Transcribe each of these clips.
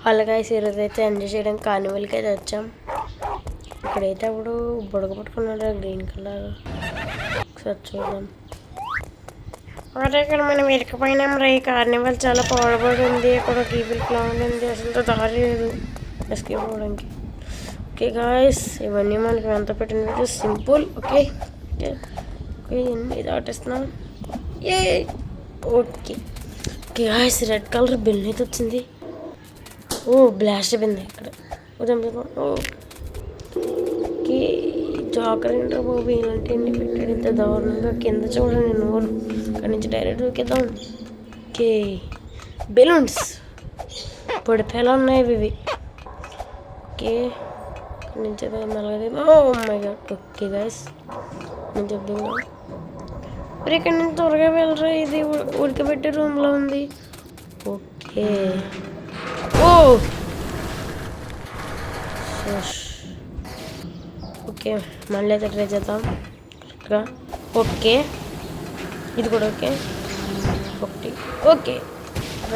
అలాగే ఈరోజు అయితే ఎంజాయ్ చేయడానికి కార్నివల్కి అయితే వచ్చాం. ఇక్కడైతే అప్పుడు బుడగ పట్టుకున్నాడు గ్రీన్ కలర్. ఒకసారి చూద్దాం. అదే ఇక్కడ మనం ఇరకపోయినాం రా. ఈ కార్నివల్ చాలా పాడుబడి ఉంది. అక్కడ ఒక ఈవిల్ క్లౌన్ ఉంది. అసలు దారి లేదు ఎస్కేప్ అవ్వడానికి. ఓకే గాయస్, ఇవన్నీ మనకి ఎంత పెట్టిన సింపుల్. ఓకే ఓకే ఓకే ఇది ఆటేస్తున్నాం. ఏ okay okay guys, red colour bill అయితే వచ్చింది. ఓ బ్లాస్ట్ అయిపోయింది ఇక్కడ. ఓకే జాకర్ ఏంట్రా బాబు, ఇలాంటివన్నీ పెట్టాడు ఇంత దారుణంగా. కింద చూడండి నోరు, అక్కడి నుంచి డైరెక్ట్ దూకేద్దాం. ఓకే బెలూన్స్ పొడిపేలా ఉన్నాయి ఇవి. ఓకే అక్కడి నుంచి మెల్లగా. Oh my god. Okay guys నేను చెప్తున్నా, మరి ఇక్కడి నుంచి త్వరగా వెళ్ళరా. ఇది ఉడకబెట్టే రూమ్లో ఉంది. ఓకే ఓ ఓకే మళ్ళీ అయితే ట్రై చేద్దాం కరెక్ట్గా. ఓకే ఇది కూడా ఓకే. ఒకటి ఓకే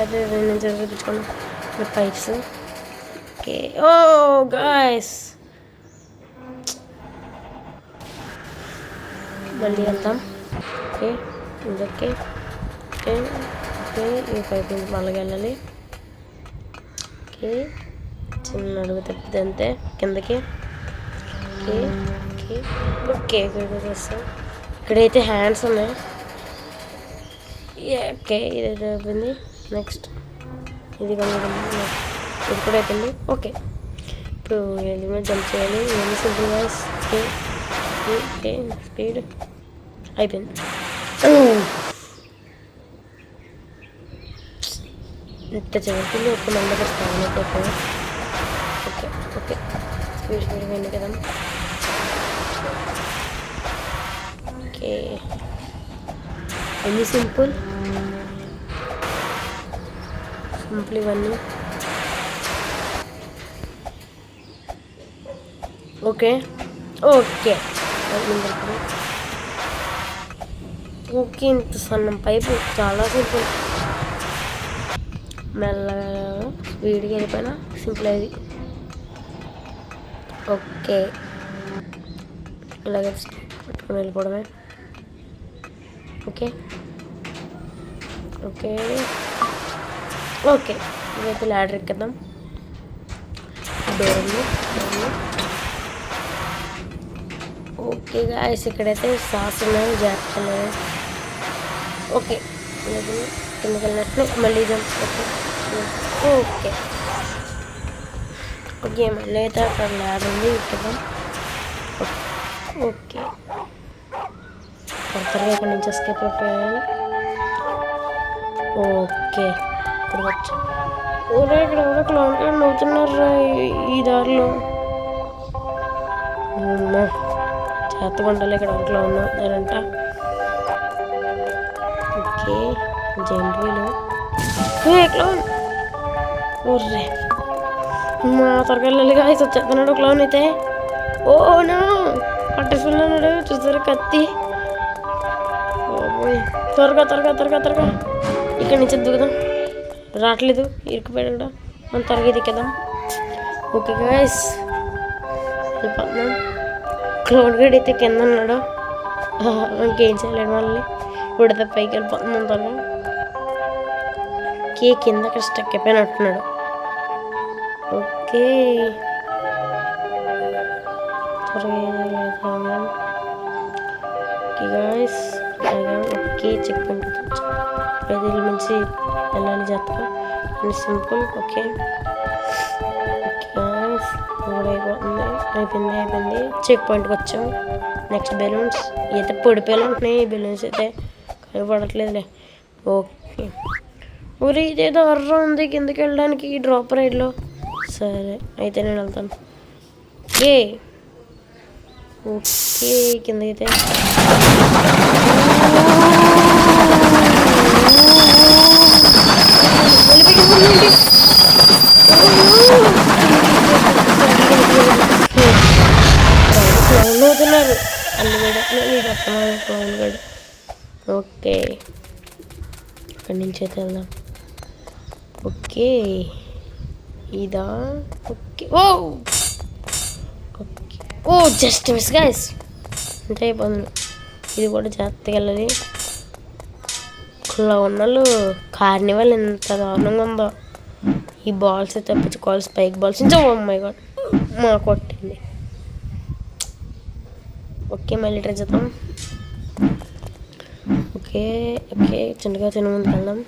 అయితే నేను చదివించుకోండి పైప్స్. ఓకే ఓ గాయస్ మళ్ళీ వెళ్తాం. ఓకే ఇది ఓకే ఓకే ఓకే ఈ పైప్ నుంచి మళ్ళీ వెళ్ళాలి. ఓకే చిన్న అడుగు తప్పితే అంతే కిందకి. ఓకే ఓకే ఓకే ఇక్కడ చేస్తాం. ఇక్కడైతే హ్యాండ్స్ ఉన్నాయి. ఓకే ఇది అయిపోయింది. నెక్స్ట్ ఇది ఇది కూడా అయిపోయింది. ఓకే ఇప్పుడు ఇది మీద జంప్ చేయాలి. ఏమి సింపుల్గా స్పీడ్ అయిపోయింది. ఇంత చదువుతుంది ఒక మంది స్నానం అయిపోతుంది. ఓకే ఓకే స్పీడ్గా వెళ్ళి కదా. ఓకే అన్నీ సింపుల్ ఇవన్నీ. ఓకే ఓకే ఓకే ఇంత సన్నం పైపు చాలా సింపుల్. మెల్లగా స్పీడ్గా వెళ్ళిపోయినా సింపుల్ అది. ఓకే ఇలాగే పట్టుకొని వెళ్ళిపోవడమే. ఓకే ఓకే ఓకే ఇదైతే ల్యాడర్ ఎక్కేద్దాం. డోర్లు ఓకే గాయస్ ఇక్కడైతే సాస్ ఉన్నాయి జాగ్రత్త. ఓకే కిందకి వెళ్ళినట్టు మళ్ళీ జంప్. ఓకే ఓకే ఓకే మళ్ళీ అయితే అక్కడ ల్యాడర్ ఉంది ఎక్కేద్దాం. ఓకే త్వరగా ఇక్కడ నుంచి ఎస్కేప్ అయిపోయాను. ఓకే ఇక్కడ వచ్చి ఊరే ఇక్కడ ఎవరో క్లౌన్ కార్డ్ నవ్వుతున్నారు ఈ దారిలో. చేతకుండాలి ఇక్కడ ఎవరు క్లౌన్ నవ్వుతున్నారంట. ఓకే జెంట్ వీలు క్లౌన్. ఊర్రే మా త్వరగా వెళ్ళాలిగా వచ్చేస్తున్నాడు క్లౌన్ అయితే. ఓ నా పట్టేసుకున్నాడు చూసారు కత్తి. త్వరగా త్వరగా త్వరగా త్వరగా ఇక్కడి నుంచి దిగుదాం. రావట్లేదు ఇరుక్కుపోయాడు కూడా. మనం త్వరగా దిక్కేద్దాం. ఓకే గాయస్ వెళ్ళిపోతున్నాం. క్లౌడ్ గడ్ అయితే కింద ఉన్నాడు. ఇంకేం చేయలేడు మళ్ళీ ఉడత పైకి వెళ్ళిపోతున్నాం త్వరగా. ఓకే కింద అక్కడ స్టక్ అయిపోయినట్టున్నాడు. ఓకే త్వరగా okay guys okay check point ప్రజల నుంచి వెళ్ళాలి జాగ్రత్తగా అని సింపుల్. ఓకే గాయస్ అయిపోతుంది అయిపోయింది చెక్ పాయింట్కి వచ్చాం. నెక్స్ట్ బెలూన్స్ అయితే పొడిపోయేలా ఉంటున్నాయి. ఈ బెలూన్స్ అయితే కనపడట్లేదులే. ఓకే ఊరి ఇదేదో అర్ర ఉంది కిందకి వెళ్ళడానికి డ్రాప్ రైడ్లో. సరే అయితే నేను వెళ్తాను. ఓకే ఓకే కిందకైతే అవుతున్నారు అల్లు. ఓకే ఇక్కడి నుంచి అయితే వెళ్దాం. ఓకే ఇదా? ఓకే. ఓ ఓకే. ఓ జస్ట్ మిస్ గైస్, అంటే అయిపోతుంది. ఇది కూడా జాగ్రత్తగా వెళ్ళాలి. ఇలా ఉన్నోళ్ళు కార్నివల్ ఎంత దారుణంగా ఉందో. ఈ బాల్స్ తప్పించుకోవాలి, స్పైక్ బాల్స్. ఇంకా ఓ మై గాడ్, మా కొట్టింది. ఓకే, మళ్ళీ ట్రై చేద్దాం. ఓకే ఓకే, చిన్నగా చిన్న ముందుకు వెళ్దాం.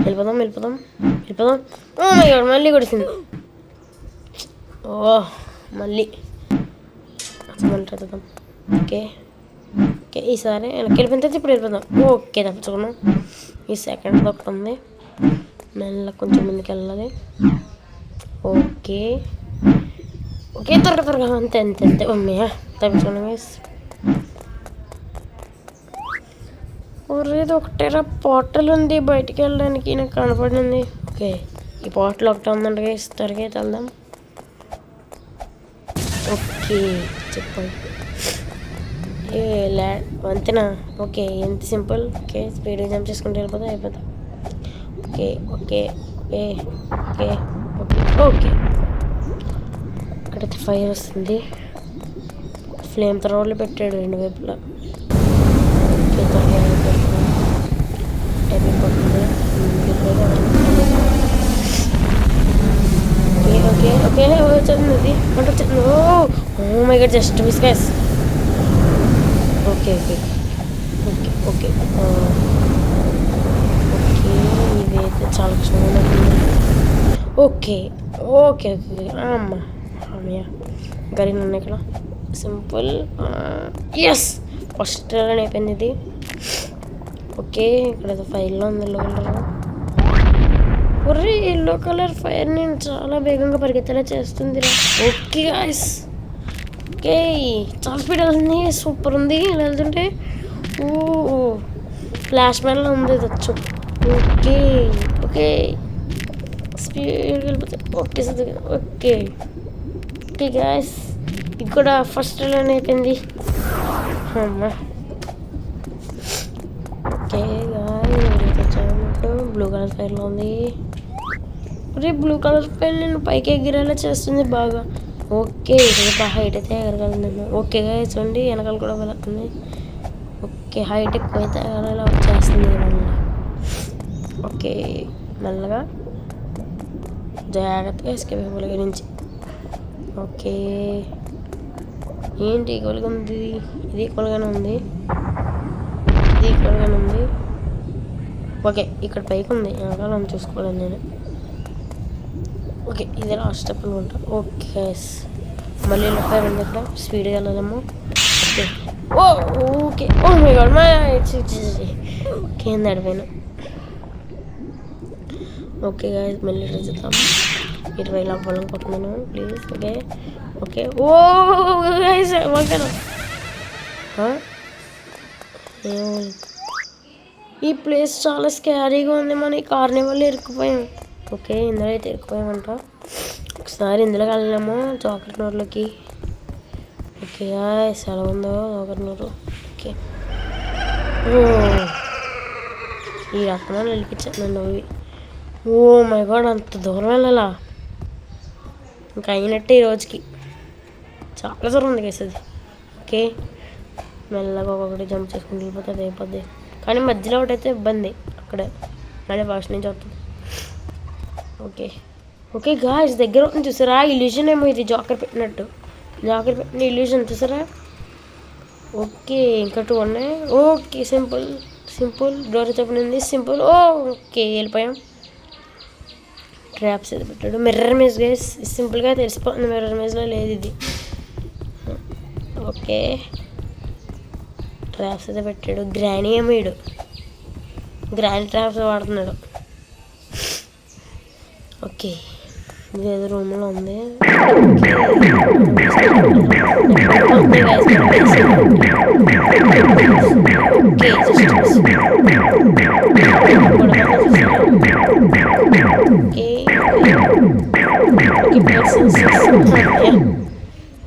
వెళ్ళిపోదాం వెళ్ళిపోదాం వెళ్ళిపోదాం. ఓ మై గాడ్, మళ్ళీ కొడుతుంది. ఓ మళ్ళీ మళ్ళీ ట్రై చేద్దాం. ఓకే ఓకే, ఈసారి వెనక్కి వెళ్ళిపోయిన తర్వాత ఇప్పుడు వెళ్ళిపోదాం. ఓకే, తప్పించుకున్నాం. ఈ సెకండ్ ఒకటి ఉంది, మెల్ల కొంచెం ముందుకు వెళ్ళాలి. ఓకే ఓకే, త్వరగా త్వరగా, అంతే అంతే అంతే. అమ్మయ్య, తప్పించుకున్నాం గైస్. ఇది ఒకటేరా పోర్టల్ ఉంది బయటికి వెళ్ళడానికి, నాకు కనపడింది. ఓకే, ఈ పోర్టల్ ఒకటే ఉందండి గైస్, త్వరగా అయితే వెళ్దాం. ఓకే చెప్పండి. ఏ అంతేనా? ఓకే, ఎంత సింపుల్. ఓకే, స్పీడ్గా జంప్ చేసుకుంటూ వెళ్ళిపోతా అయిపోతా. Okay okay okay okay okay okay. అక్కడైతే ఫైర్ వస్తుంది. ఫ్లేమ్ త్రోవర్లు పెట్టాడు రెండు వైపులా. ఓకే, త్వరగా అయిపోతుంది. ఓకే ఓకే ఓకే, వచ్చింది అది వంట వచ్చింది. Oh my god, just miss guys. Okay okay okay okay okay, ఇదైతే చాలా కష్టంగా ఉంది. ఓకే ఓకే ఓకే, అమ్మ అమ్మయ్య, గరీన్ ఉన్నాయి ఇక్కడ. సింపుల్. ఎస్, ఫస్ట్ అయిపోయింది ఇది. ఓకే, ఇక్కడ ఫైర్లో ఉంది ఎల్లో కలర్. ఒర్రే, ఎల్లో కలర్ ఫైర్ నేను చాలా వేగంగా పరిగెత్తేలా చేస్తుంది. ఓకే గాయ్స్, ఓకే, చాలా స్పీడ్ వెళ్తుంది. సూపర్ ఉంది ఇలా వెళ్తుంటే. ఓ ఫ్లాష్ మ్యాన్లో ఉంది ఇది వచ్చు. ఓకే ఓకే, స్పీడ్ వెళ్ళిపోతే ఓకే ఓకే ఓకే గాయ్స్, ఇది కూడా ఫస్ట్ లోనే అయిపోయింది. అమ్మా ఓకే గాయ్స్, బ్లూ కలర్ ఫైర్లో ఉంది. అరే, బ్లూ కలర్ ఫైర్ నేను పైకి ఎగిరేలా చేస్తుంది బాగా. ఓకే, ఇది బాగా హైట్ అయితే ఎగరగలను. ఓకే గాయ్స్, చూడండి వెనకాల కూడా వెళ్తుంది. ఓకే, హైట్ ఎక్కువ అయితే ఎగరేలా వచ్చేస్తుంది మళ్ళీ. ఓకే, మెల్లగా జాగ్రత్తగా ఎస్కేప్ అయిపోలే నుంచి. ఓకే, ఏంటి ఈక్వల్గా ఉంది? ఇది ఈక్వల్గానే ఉంది, ఇది ఈక్వల్గానే ఉంది. ఓకే, ఇక్కడ పైకి ఉంది, వెనకాల చూసుకోలేదు నేను. ఓకే, ఇది లాస్ట్ స్టెప్ అనుకుంటా. ఓకే, మళ్ళీ లెఫ్ట్ ఉంది ఇక్కడ, స్పీడ్గా వెళ్ళాలేమో. Okay okay, oh my god, కింద అడిపోయినా. ఓకే గాయ్స్, మళ్ళీ ట్రై చేద్దాం. 20 అవ్వాలనుకుంటున్నాను please. Okay okay, oh guys ఓకేనా. ఈ ప్లేస్ చాలా స్కారీగా ఉంది, మన ఈ కార్నివల్ ఇరుక్కుపోయాం. ఓకే, ఇందులో అయితే ఇరుక్కుపోయామంట. ఒకసారి ఇందులోకి వెళ్ళాము చాక్లెట్ నోర్లోకి. ఓకే గాయ్స్, ఎలా ఉందో చాక్లెట్ నోరు. ఓకే, ఈ రకమైన వెళ్ళిపించాను నన్ను. ఓ మై గాడ్, అంత దూరం వెళ్ళాలా? ఇంకా అయినట్టే ఈ రోజుకి. చాలా దూరం ఉంది గైస్ అది. ఓకే, మెల్లగా ఒక్కొక్కటి జంప్ చేసుకుని వెళ్ళిపోతే అది అయిపోద్ది. కానీ మధ్యలో ఒకటైతే ఇబ్బంది, అక్కడే మళ్ళీ ఫస్ట్ నుంచి వస్తుంది. ఓకే ఓకే గాయ్స్, దగ్గర అవుతుంది చూసారా? ఇల్యూషన్ ఏమో ఇది, జాకర్ పెట్టినట్టు. జాకర్ పెట్టిన ఇల్యూషన్ చూసారా? ఓకే, ఇంకా 2 ఉన్నాయి. ఓకే, సింపుల్ సింపుల్, డోర్ చెప్పినది సింపుల్. ఓకే, వెళ్ళిపోయాం. ట్రాప్స్ ఏది పెట్టాడు? మిర్రర్ మేజ్ గైస్, సింపుల్గా తెలిసిపోతుంది. మిర్రర్ మేజ్లో లేదు ఇది. ఓకే, ట్రాప్స్ అయితే పెట్టాడు. గ్రానీ ఏమో వీడు గ్రానీ ట్రాప్స్ వాడుతున్నాడు. ఓకే, ఇదేదో రూమ్లో ఉంది.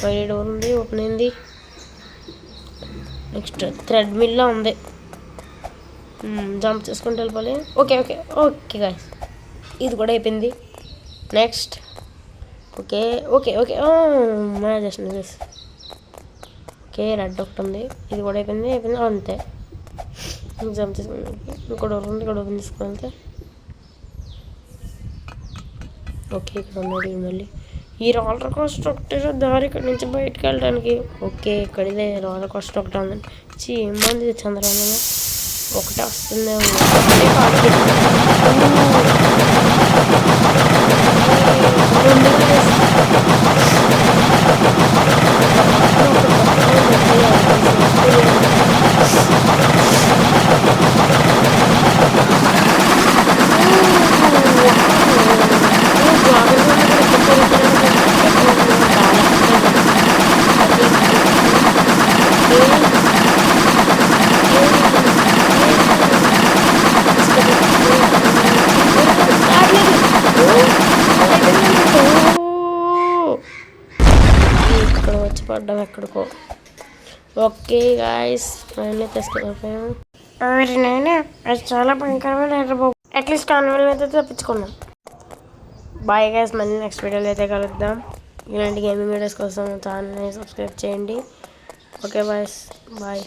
వైట్ డోర్ ఉంది, ఓపెన్ అయింది. నెక్స్ట్ థ్రెడ్ మిల్లో ఉంది, జంప్ చేసుకుంటూ వెళ్ళిపోవాలి. ఓకే ఓకే ఓకే గాయ్స్, ఇది కూడా అయిపోయింది. Next okay okay okay just miss. Okay red ఒకటి ఉంది, ఇది కూడా అయిపోయింది అంతే. జంప్ చేసుకుని ఇంకోటి ఉంది, ఇక్కడ ఓపెన్ చేసుకోవాలంటే. ఓకే ఇక్కడ ఉన్నాడు మళ్ళీ. ఈ రోలర్ కోస్టర్ ఒకటి దారి ఇక్కడ నుంచి బయటకు వెళ్ళడానికి. ఓకే ఇక్కడ ఇదే రోలర్ కోస్టర్ ఒకటి ఉందండి. ఏమంది చంద్రబాబు ఒకటే వస్తుంది. ఇక్కడ వచ్చి పడ్డాం ఎక్కడికో. ఓకే గాయస్ నేనే తీసుకెళ్ళిపోయాము. నేనే అది చాలా భయంకరమైన బాబు. అట్లీస్ట్ కాన్వెల్ అయితే తప్పించుకున్నాం. బాయ్ గైస్, మళ్ళీ నెక్స్ట్ వీడియోలో అయితే కలుద్దాం. ఇలాంటి గేమింగ్ వీడియోస్ కోసం ఛానల్ని సబ్స్క్రైబ్ చేయండి. Okay boys, bye.